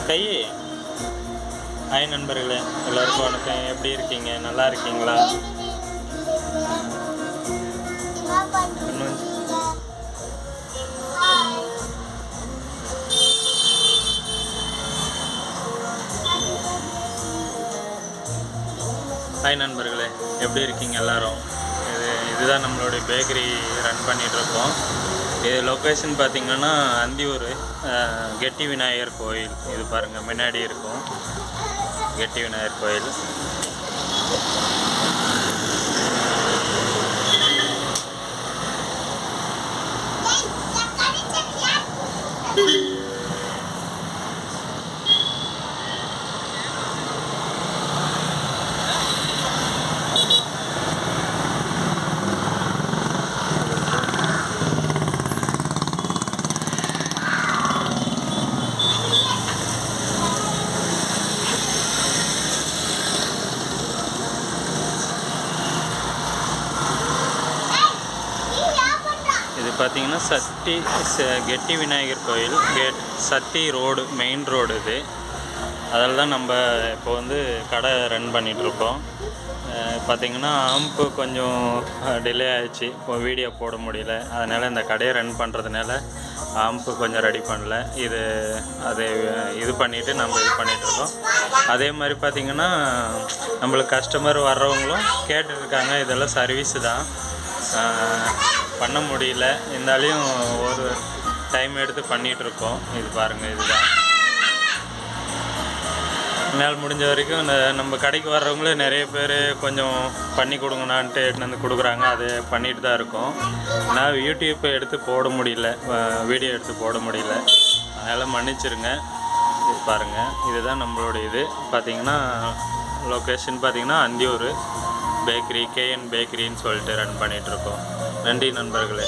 கை hi நண்பர்களே, எல்லோருக்கும் வணக்கம். எப்படி இருக்கீங்க? நல்லா இருக்கீங்களா? ஹாய் நண்பர்களே, எப்படி இருக்கீங்க எல்லோரும்? இதுதான் நம்மளுடைய பேக்கரி ரன் பண்ணிகிட்ருக்கோம். இது லொக்கேஷன் பார்த்திங்கன்னா அந்தியூர் கெட்டி விநாயகர் கோயில். இது பாருங்கள், முன்னாடி இருக்கும் கெட்டி விநாயகர் கோயில். இது பார்த்திங்கன்னா கெட்டி விநாயகர் கோயில், சத்தி ரோடு, மெயின் ரோடு இது. அதில் தான் நம்ம இப்போ வந்து கடை ரன் பண்ணிகிட்ருக்கோம். பார்த்திங்கன்னா ஆம்பு கொஞ்சம் டிலே ஆகிடுச்சு, இப்போ வீடியோ போட முடியல. அதனால் இந்த கடையை ரன் பண்ணுறதுனால ஆம்பு கொஞ்சம் ரெடி பண்ணல. இது பண்ணிவிட்டு நம்ம இது பண்ணிகிட்ருக்கோம். அதே மாதிரி பார்த்திங்கன்னா நம்மளுக்கு கஸ்டமர் வர்றவங்களும் கேட்டுட்ருக்காங்க. இதெல்லாம் சர்வீஸு தான், பண்ண முடியல. இருந்தாலையும் ஒரு டைம் எடுத்து பண்ணிகிட்ருக்கோம். இது பாருங்கள், இதுதான் என்னால் முடிஞ்ச வரைக்கும். நம்ம கடைக்கு வர்றவங்களே நிறைய பேர் கொஞ்சம் பண்ணி கொடுங்கண்ணான்ட்டு எடுத்து வந்து கொடுக்குறாங்க. அது பண்ணிட்டு தான் இருக்கோம். நான் யூடியூப்பை எடுத்து போட முடியல, வீடியோ எடுத்து போட முடியல, அதனால் மன்னிச்சிருங்க. இது பாருங்கள், இதுதான் நம்மளுடைய இது. பார்த்திங்கன்னா லொக்கேஷன் பார்த்திங்கன்னா அந்தியூர் பேக்கரி, கேஎன் பேக்கரின்னு சொல்லிட்டு ரன் பண்ணிகிட்ருக்கோம். நன்றி நண்பர்களே.